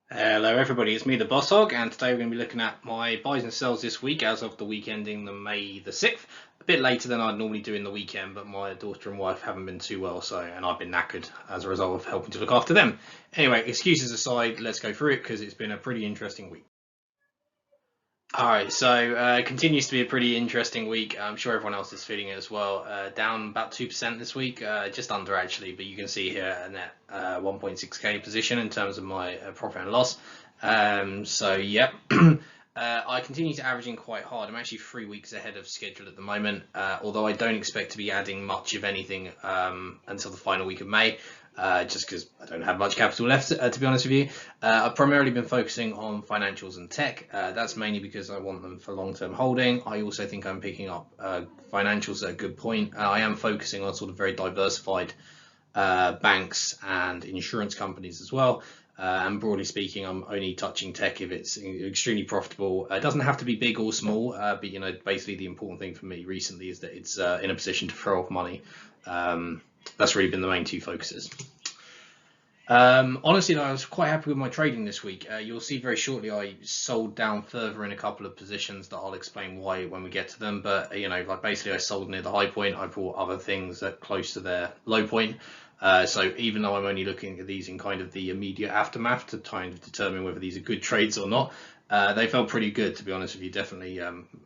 Hello everybody, it's me the Boss Hog, and today we're going to be looking at my buys and sells this week as of the week ending the May the 6th. A bit later than I'd normally do in the weekend, but my daughter and wife haven't been too well, and I've been knackered as a result of helping to look after them. Anyway, excuses aside, let's go through it because it's been a pretty interesting week. Alright, continues to be a pretty interesting week. I'm sure everyone else is feeling it as well. Down about 2% this week, just under actually, but you can see here a net 1.6k position in terms of my profit and loss. Yep. I continue to averaging quite hard. I'm actually 3 weeks ahead of schedule at the moment, although I don't expect to be adding much of anything until the final week of May. Just because I don't have much capital left, to be honest with you. I've primarily been focusing on financials and tech. That's mainly because I want them for long-term holding. I also think I'm picking up financials at a good point. I am focusing on sort of very diversified banks and insurance companies as well. And broadly speaking, I'm only touching tech if it's extremely profitable. It doesn't have to be big or small, but basically the important thing for me recently is that it's in a position to throw off money. That's really been the main two focuses. Honestly, I was quite happy with my trading this week. You'll see very shortly I sold down further in a couple of positions that I'll explain why when we get to them. But basically I sold near the high point. I bought other things that close to their low point. So even though I'm only looking at these in kind of the immediate aftermath to try and determine whether these are good trades or not, they felt pretty good, to be honest with you. Definitely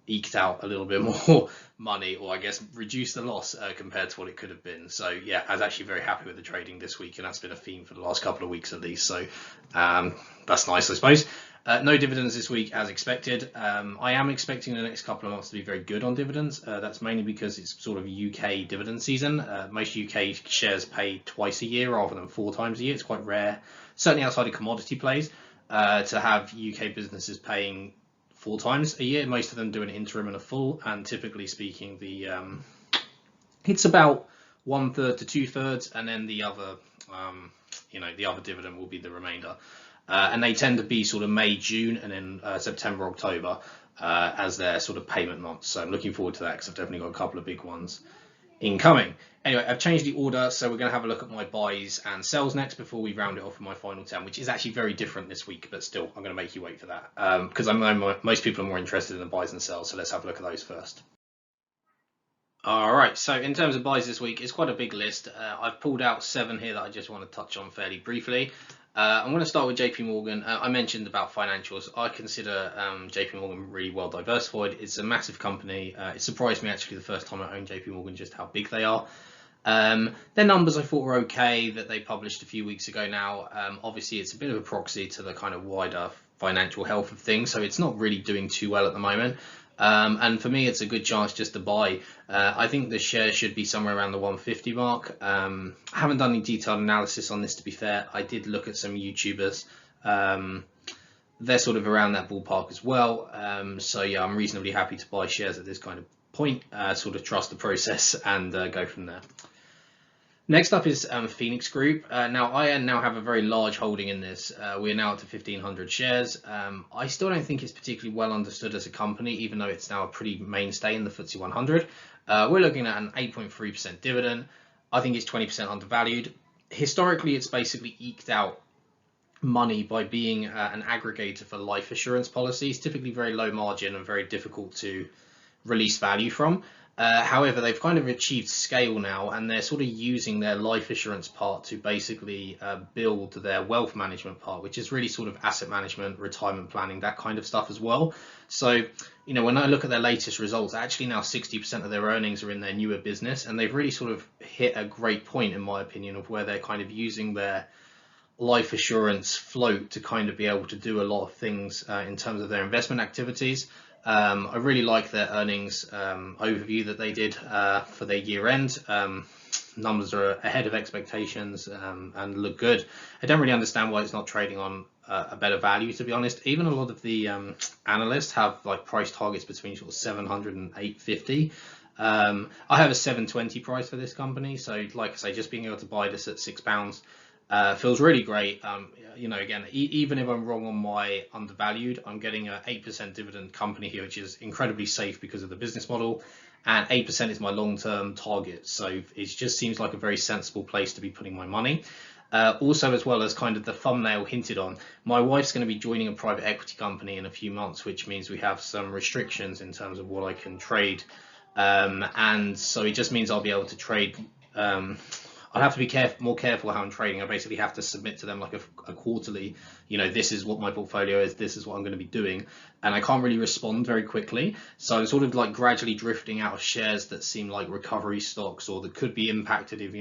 eked out a little bit more money, or I guess reduced the loss compared to what it could have been. So yeah, I was actually very happy with the trading this week, and that's been a theme for the last couple of weeks at least. So that's nice, I suppose. No dividends this week as expected. I am expecting the next couple of months to be very good on dividends. That's mainly because it's sort of UK dividend season. Most UK shares pay twice a year rather than 4 times a year. It's quite rare, certainly outside of commodity plays, to have UK businesses paying 4 times a year. Most of them do an interim and a full, and typically speaking, it's about 1/3 to 2/3, and then the other, the other dividend will be the remainder. And they tend to be sort of May, June, and then September, October as their sort of payment months. So I'm looking forward to that because I've definitely got a couple of big ones incoming. Anyway, I've changed the order, so we're going to have a look at my buys and sells next before we round it off with my final 10, which is actually very different this week, but still, I'm going to make you wait for that because I know most people are more interested in the buys and sells, so let's have a look at those first. All right, so in terms of buys this week, it's quite a big list. I've pulled out 7 here that I just want to touch on fairly briefly. I'm going to start with JP Morgan. I mentioned about financials. I consider JP Morgan really well diversified. It's a massive company. It surprised me actually the first time I owned JP Morgan just how big they are. Their numbers I thought were okay that they published a few weeks ago now. Obviously, it's a bit of a proxy to the kind of wider financial health of things, so it's not really doing too well at the moment. And for me, it's a good chance just to buy. I think the share should be somewhere around the 150 mark. I haven't done any detailed analysis on this, to be fair. I did look at some YouTubers. They're sort of around that ballpark as well. So yeah, I'm reasonably happy to buy shares at this kind of point, sort of trust the process and go from there. Next up is Phoenix Group. Now, I now have a very large holding in this. We are now up to 1,500 shares. I still don't think it's particularly well understood as a company, even though it's now a pretty mainstay in the FTSE 100. We're looking at an 8.3% dividend. I think it's 20% undervalued. Historically, it's basically eked out money by being an aggregator for life assurance policies, typically very low margin and very difficult to release value from. However, they've kind of achieved scale now, and they're sort of using their life assurance part to basically build their wealth management part, which is really sort of asset management, retirement planning, that kind of stuff as well. So, when I look at their latest results, actually now 60% of their earnings are in their newer business, and they've really sort of hit a great point, in my opinion, of where they're kind of using their life assurance float to kind of be able to do a lot of things in terms of their investment activities. I really like their earnings overview that they did for their year end. Numbers are ahead of expectations and look good. I don't really understand why it's not trading on a better value, to be honest. Even a lot of the analysts have like price targets between sort of 700 and 850. I have a 720 price for this company, so like I say, just being able to buy this at £6 feels really great. Again, even if I'm wrong on my undervalued, I'm getting an 8% dividend company here, which is incredibly safe because of the business model, and 8% is my long-term target. So it just seems like a very sensible place to be putting my money. Also, as well as kind of the thumbnail hinted on, my wife's going to be joining a private equity company in a few months, which means we have some restrictions in terms of what I can trade. And so it just means I'll be able to trade. I'll have to be more careful how I'm trading. I basically have to submit to them like a quarterly, this is what my portfolio is, this is what I'm going to be doing. And I can't really respond very quickly. So I'm sort of like gradually drifting out of shares that seem like recovery stocks or that could be impacted if,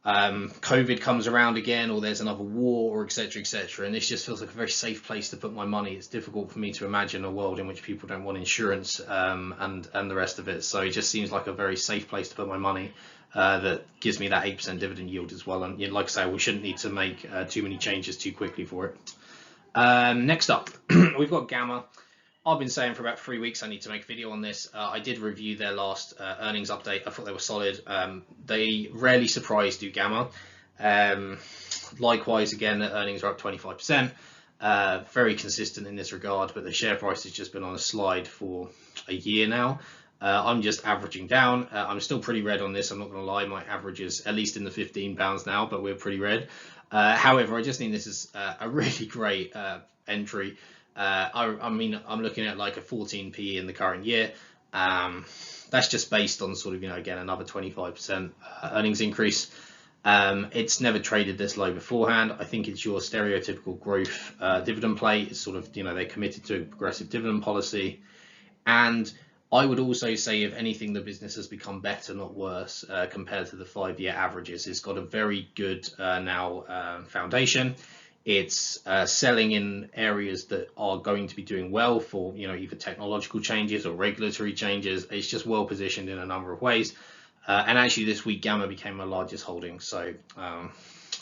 COVID comes around again, or there's another war, or etc., etc. And this just feels like a very safe place to put my money. It's difficult for me to imagine a world in which people don't want insurance and the rest of it. So it just seems like a very safe place to put my money that gives me that 8% dividend yield as well. And like I say, we shouldn't need to make too many changes too quickly for it. Next up, we've got Gamma. I've been saying for about 3 weeks I need to make a video on this. I did review their last earnings update. I thought they were solid. They rarely surprise do Gamma. Likewise, again, their earnings are up 25%. Very consistent in this regard, but the share price has just been on a slide for a year now. I'm just averaging down. I'm still pretty red on this. I'm not going to lie. My average is at least in the £15 now, but we're pretty red. However, I just think this is a really great entry. I mean, I'm looking at like a 14p in the current year. That's just based on sort of, again, another 25% earnings increase. It's never traded this low beforehand. I think it's your stereotypical growth dividend play. It's sort of, they're committed to a progressive dividend policy. And I would also say, if anything, the business has become better, not worse, compared to the 5-year averages. It's got a very good now foundation. It's selling in areas that are going to be doing well for either technological changes or regulatory changes. It's just well positioned in a number of ways. And actually this week Gamma became my largest holding. So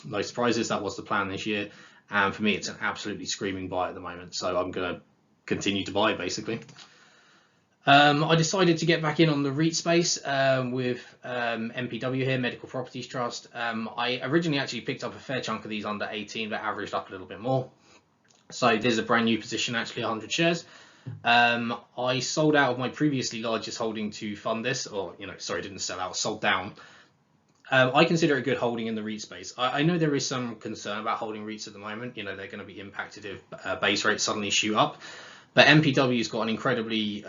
no surprises, that was the plan this year. And for me, it's an absolutely screaming buy at the moment. So I'm going to continue to buy basically. I decided to get back in on the REIT space with MPW here, Medical Properties Trust. I originally actually picked up a fair chunk of these under 18, but averaged up a little bit more. So there's a brand new position, actually 100 shares. I sold out of my previously largest holding to fund this, or, sorry, didn't sell out, sold down. I consider it a good holding in the REIT space. I know there is some concern about holding REITs at the moment. They're going to be impacted if base rates suddenly shoot up. But MPW's got an incredibly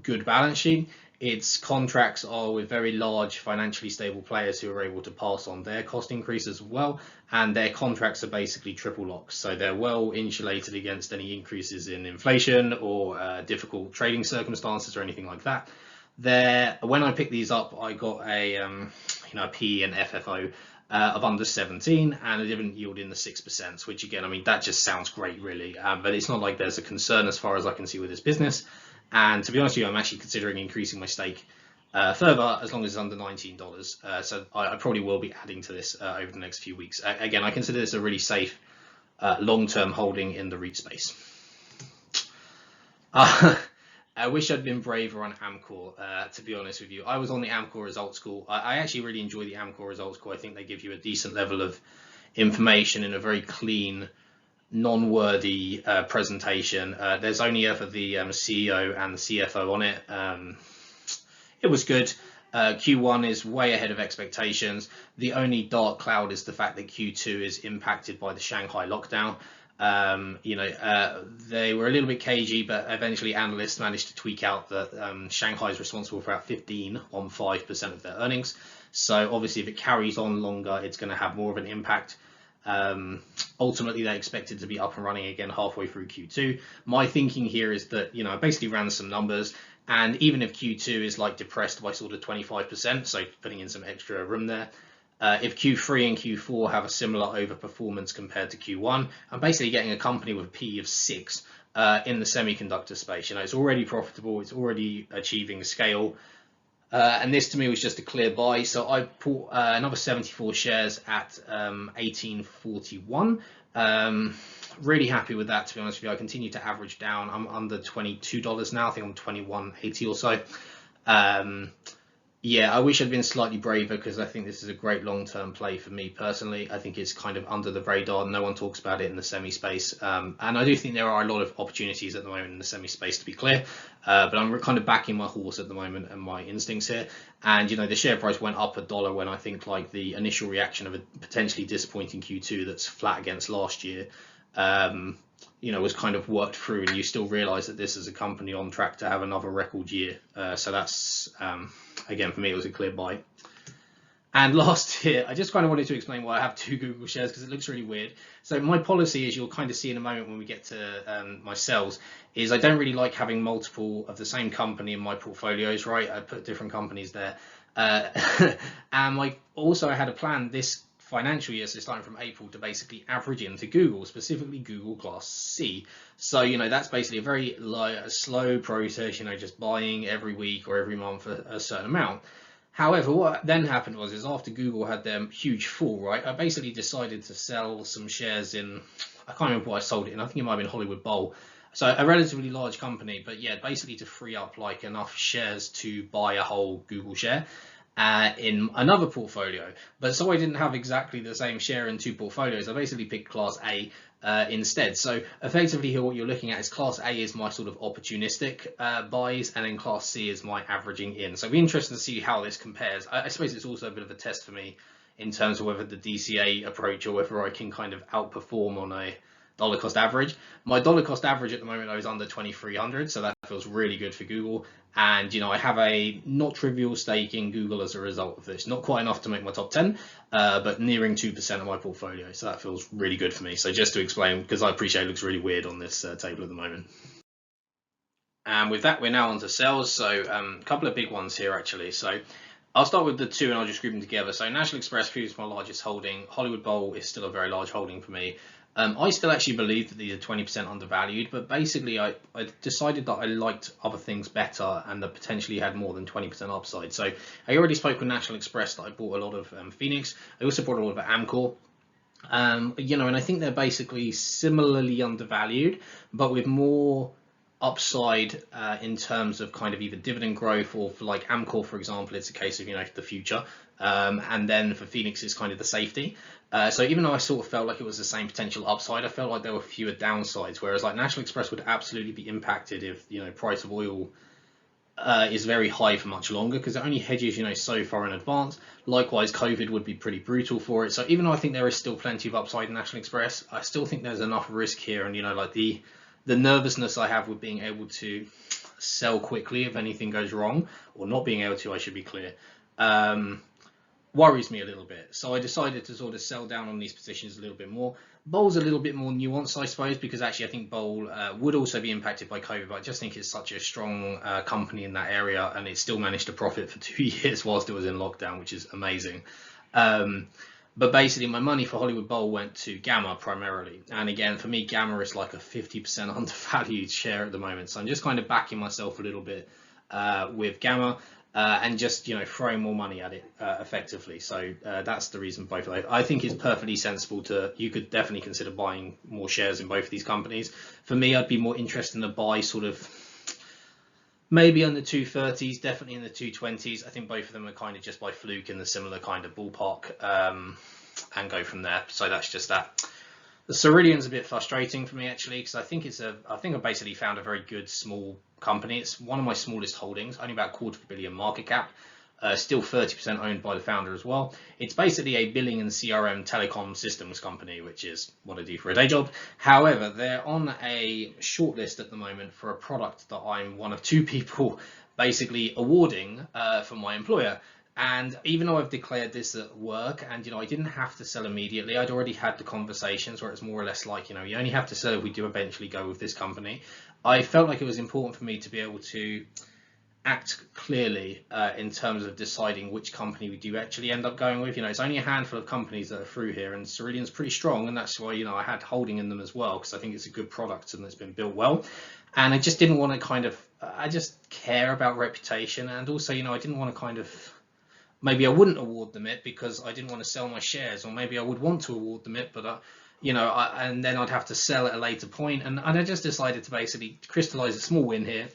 good balance sheet. Its contracts are with very large, financially stable players who are able to pass on their cost increases as well. And their contracts are basically triple locks. So they're well insulated against any increases in inflation or difficult trading circumstances or anything like that. When I picked these up, I got a P and FFO of under 17 and a dividend yield in the 6%, which again, I mean, that just sounds great really, but it's not like there's a concern as far as I can see with this business. And to be honest with you, I'm actually considering increasing my stake further as long as it's under $19. So I probably will be adding to this over the next few weeks. Again, I consider this a really safe long-term holding in the REIT space. I wish I'd been braver on Amcor, to be honest with you. I was on the Amcor results call. I actually really enjoy the Amcor results call. I think they give you a decent level of information in a very clean, non-wordy presentation. There's only ever the CEO and the CFO on it. It was good. Q1 is way ahead of expectations. The only dark cloud is the fact that Q2 is impacted by the Shanghai lockdown. They were a little bit cagey, but eventually analysts managed to tweak out that Shanghai is responsible for about 15% of their earnings. So obviously, if it carries on longer, it's going to have more of an impact. Ultimately, they expect it to be up and running again halfway through Q2. My thinking here is that, I basically ran some numbers, and even if Q2 is like depressed by sort of 25%, so putting in some extra room there, if Q3 and Q4 have a similar overperformance compared to Q1, I'm basically getting a company with a P of 6 in the semiconductor space. It's already profitable, it's already achieving scale, and this to me was just a clear buy. So I bought another 74 shares at 18.41. Really happy with that, to be honest with you. I continue to average down. I'm under $22 now. I think I'm 21.80 or so. Yeah, I wish I'd been slightly braver because I think this is a great long-term play for me personally. I think it's kind of under the radar. No one talks about it in the semi space. And I do think there are a lot of opportunities at the moment in the semi space, to be clear. But I'm kind of backing my horse at the moment and my instincts here. And, the share price went up $1 when I think like the initial reaction of a potentially disappointing Q2 that's flat against last year. Was kind of worked through, and you still realize that this is a company on track to have another record year. So that's, again, for me, it was a clear buy. And last here, I just kind of wanted to explain why I have two Google shares because it looks really weird. So my policy, as you'll kind of see in a moment when we get to my sells, is I don't really like having multiple of the same company in my portfolios, right? I put different companies there. And I had a plan this financial year, so starting from April, to basically average into Google, specifically Google Class C. So, that's basically a very slow process, just buying every week or every month a certain amount. However, what then happened was after Google had their huge fall, right, I basically decided to sell some shares in, I can't remember what I sold it in, I think it might have been Hollywood Bowl. So a relatively large company, but yeah, basically to free up like enough shares to buy a whole Google share. In another portfolio, but so I didn't have exactly the same share in two portfolios. I basically picked Class A instead. So effectively here what you're looking at is Class A is my sort of opportunistic buys, and then Class C is my averaging in. So it'll be interesting to see how this compares. I suppose it's also a bit of a test for me in terms of whether the DCA approach or whether I can kind of outperform on a dollar cost average. My dollar cost average at the moment is under 2,300, so that feels really good for Google. And I have a not trivial stake in Google as a result of this. Not quite enough to make my top 10, but nearing 2% of my portfolio. So that feels really good for me. So just to explain, because I appreciate it looks really weird on this table at the moment. And with that, we're now on to sales. So a couple of big ones here actually. So I'll start with the two and I'll just group them together. So National Express Food is my largest holding. Hollywood Bowl is still a very large holding for me. I still actually believe that these are 20% undervalued, but basically I decided that I liked other things better and that potentially had more than 20% upside. So I already spoke with National Express that I bought a lot of Phoenix. I also bought a lot of Amcor. And I think they're basically similarly undervalued, but with more upside in terms of kind of either dividend growth or for like Amcor, for example, it's a case of, the future. And then for Phoenix, it's kind of the safety. So even though I sort of felt like it was the same potential upside, I felt like there were fewer downsides, whereas like National Express would absolutely be impacted if, price of oil is very high for much longer because it only hedges, so far in advance. Likewise, COVID would be pretty brutal for it. So even though I think there is still plenty of upside in National Express, I still think there's enough risk here. And, like the nervousness I have with being able to sell quickly if anything goes wrong, or not being able to, I should be clear, worries me a little bit. So I decided to sort of sell down on these positions a little bit more. Bowl's a little bit more nuanced, I suppose, because actually I think Bowl would also be impacted by COVID, but I just think it's such a strong company in that area, and it still managed to profit for 2 years whilst it was in lockdown, which is amazing. But basically my money for Hollywood Bowl went to Gamma primarily. And again, for me, Gamma is like a 50% undervalued share at the moment. So I'm just kind of backing myself a little bit with Gamma. And just throwing more money at it effectively. So that's the reason both of those. I think it's perfectly sensible you could definitely consider buying more shares in both of these companies. For me, I'd be more interested in a buy sort of maybe on the 230s, definitely in the 220s. I think both of them are kind of just by fluke in the similar kind of ballpark, and go from there. So that's just that. The Ceridian's a bit frustrating for me actually, because I think I basically found a very good small company. It's one of my smallest holdings, only about $250 million market cap, still 30% owned by the founder as well. It's basically a billing and CRM telecom systems company, which is what I do for a day job. However, they're on a shortlist at the moment for a product that I'm one of two people basically awarding for my employer. And even though I've declared this at work and, I didn't have to sell immediately, I'd already had the conversations where it's more or less like, you only have to sell if we do eventually go with this company. I felt like it was important for me to be able to act clearly in terms of deciding which company we do actually end up going with. It's only a handful of companies that are through here, and Ceridian's pretty strong, and that's why, I had holding in them as well, because I think it's a good product and it's been built well. And I just didn't want to I just care about reputation, and also, I didn't want to maybe I wouldn't award them it because I didn't want to sell my shares, or maybe I would want to award them it, but and then I'd have to sell at a later point. And I just decided to basically crystallize a small win here,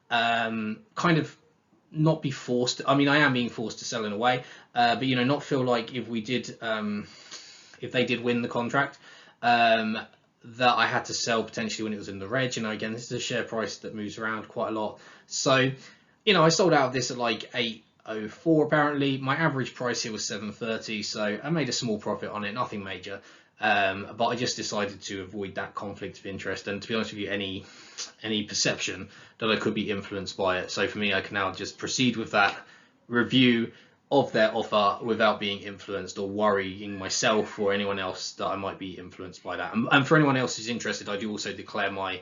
kind of not be forced. I mean, I am being forced to sell in a way, but not feel like if we did, if they did win the contract, that I had to sell potentially when it was in the red. Again, this is a share price that moves around quite a lot. So, I sold out of this at like 8.04 apparently. My average price here was 7.30, so I made a small profit on it, nothing major. But I just decided to avoid that conflict of interest, and to be honest with you, any perception that I could be influenced by it. So for me, I can now just proceed with that review of their offer without being influenced or worrying myself or anyone else that I might be influenced by that. And for anyone else who's interested, I do also declare my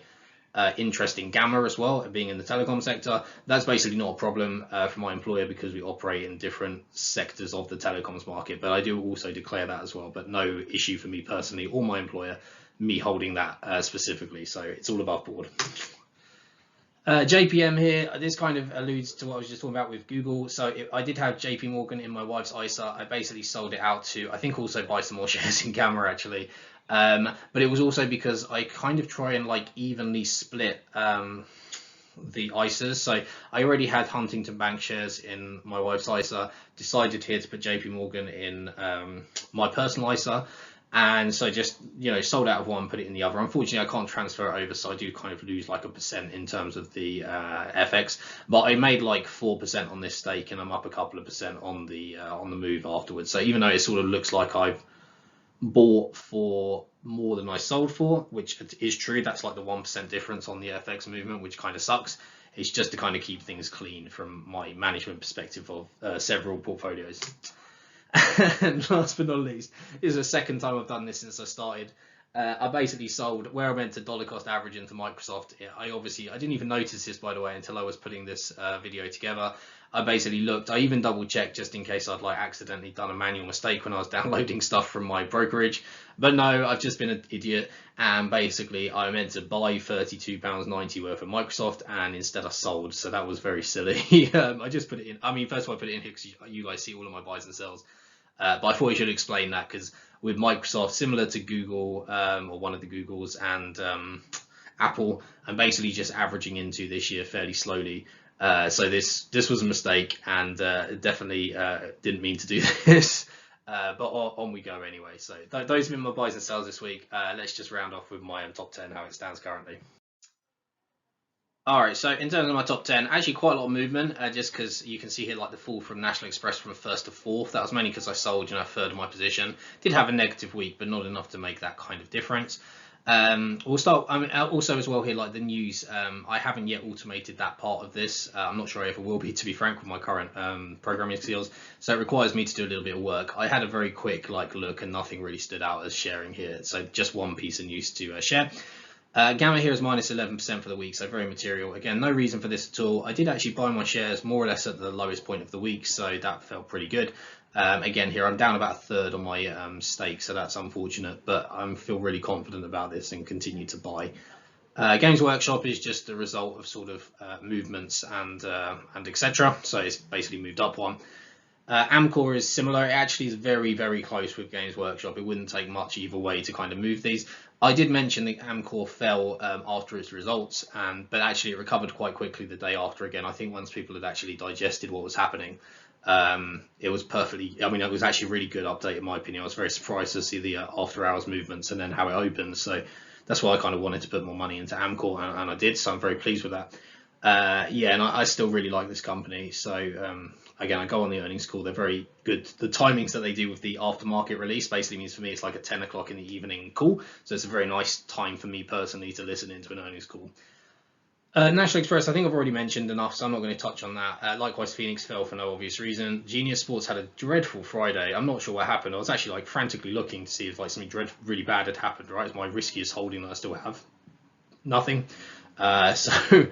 interest in Gamma as well, being in the telecom sector. That's basically not a problem for my employer because we operate in different sectors of the telecoms market, but I do also declare that as well, but no issue for me personally or my employer, me holding that specifically, so it's all above board. JPM here, this kind of alludes to what I was just talking about with Google. So I did have JP Morgan in my wife's ISA. I basically sold it out to, I think, also buy some more shares in Gamma actually. But it was also because I kind of try and like evenly split the ISAs. So I already had Huntington Bank shares in my wife's ISA, decided here to put JP Morgan in my personal ISA. And so just, sold out of one, put it in the other. Unfortunately, I can't transfer it over, so I do kind of lose like 1% in terms of the FX. But I made like 4% on this stake, and I'm up a couple of percent on the move afterwards. So even though it sort of looks like I've bought for more than I sold for, which is true, that's like the 1% difference on the FX movement, which kind of sucks. It's just to kind of keep things clean from my management perspective of several portfolios. And last but not least, this is the second time I've done this since I started. I basically sold where I went to dollar cost average into Microsoft. I didn't even notice this, by the way, until I was putting this video together. I basically looked, I even double checked just in case I'd like accidentally done a manual mistake when I was downloading stuff from my brokerage. But no, I've just been an idiot, and basically I meant to buy £32.90 worth of Microsoft, and instead I sold, so that was very silly. I just put it in, first of all I put it in here because you guys see all of my buys and sells. But I thought I should explain that because with Microsoft, similar to Google or one of the Googles and Apple, I'm basically just averaging into this year fairly slowly. So this was a mistake, and definitely didn't mean to do this. But on we go anyway. So those have been my buys and sells this week. Let's just round off with my top 10, how it stands currently. All right, so in terms of my top 10, actually quite a lot of movement, just because you can see here like the fall from National Express from 1st to 4th. That was mainly because I sold a third of my position. Did have a negative week, but not enough to make that kind of difference. We'll start, also as well here, like the news, I haven't yet automated that part of this. I'm not sure I ever will be, to be frank, with my current programming skills. So it requires me to do a little bit of work. I had a very quick look, and nothing really stood out as sharing here. So just one piece of news to share. Gamma here is minus 11% for the week, so very material. Again, no reason for this at all. I did actually buy my shares more or less at the lowest point of the week, so that felt pretty good. Again, here I'm down about a third on my stake, so that's unfortunate, but I feel really confident about this and continue to buy. Games Workshop is just the result of sort of movements and etc. So it's basically moved up one. Amcor is similar. It actually is very, very close with Games Workshop. It wouldn't take much either way to kind of move these. I did mention that Amcor fell after its results, but actually it recovered quite quickly the day after again. I think once people had actually digested what was happening, it was perfectly, it was actually a really good update in my opinion. I was very surprised to see the after hours movements and then how it opened. So that's why I kind of wanted to put more money into Amcor, and I did, so I'm very pleased with that. Yeah, and I still really like this company. So again, I go on the earnings call. They're very good. The timings that they do with the aftermarket release basically means for me it's like a 10 o'clock in the evening call. So it's a very nice time for me personally to listen into an earnings call. National Express, I think I've already mentioned enough, so I'm not going to touch on that. Likewise, Phoenix fell for no obvious reason. Genius Sports had a dreadful Friday. I'm not sure what happened. I was actually frantically looking to see if something really bad had happened. Right, it's my riskiest holding that I still have. Nothing. So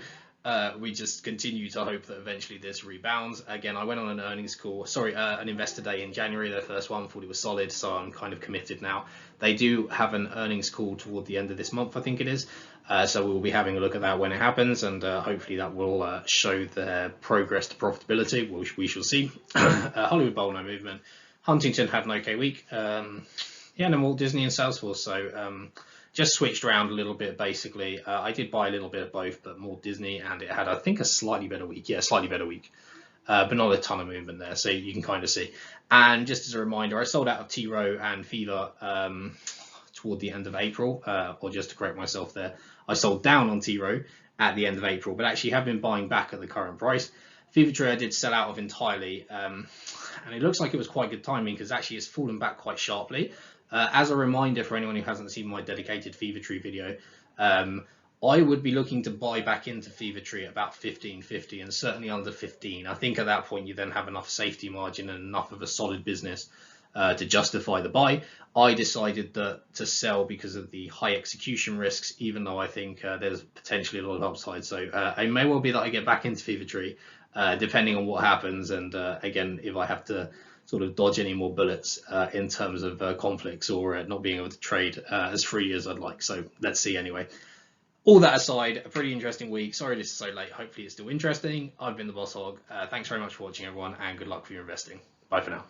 we just continue to hope that eventually this rebounds. Again, I went on an earnings call, an investor day in January, their first one, thought it was solid, so I'm kind of committed now. They do have an earnings call toward the end of this month, I think it is. So we'll be having a look at that when it happens, and hopefully that will show their progress to profitability, which we shall see. Hollywood Bowl, no movement. Huntington had an okay week. Yeah, no, Walt Disney and Salesforce, so just switched around a little bit, basically. I did buy a little bit of both, but more Disney, and it had, I think, a slightly better week. Yeah, slightly better week. but not a ton of movement there, so you can kind of see. And just as a reminder, I sold out of T-Row and Fever toward the end of April, or just to correct myself there, I sold down on T-Row at the end of April, but actually have been buying back at the current price. Fever Tree I did sell out of entirely, and it looks like it was quite good timing because actually it's fallen back quite sharply. As a reminder for anyone who hasn't seen my dedicated Fever Tree video, I would be looking to buy back into Fever Tree at about 15.50 and certainly under 15. I think at that point you then have enough safety margin and enough of a solid business to justify the buy. I decided that to sell because of the high execution risks, even though I think there's potentially a lot of upside. So it may well be that I get back into Fever Tree, depending on what happens. And again, if I have to sort of dodge any more bullets in terms of conflicts or not being able to trade as free as I'd like. So let's see anyway. All that aside, a pretty interesting week. Sorry this is so late. Hopefully it's still interesting. I've been the Boss Hog. Thanks very much for watching, everyone, and good luck for your investing. Bye for now.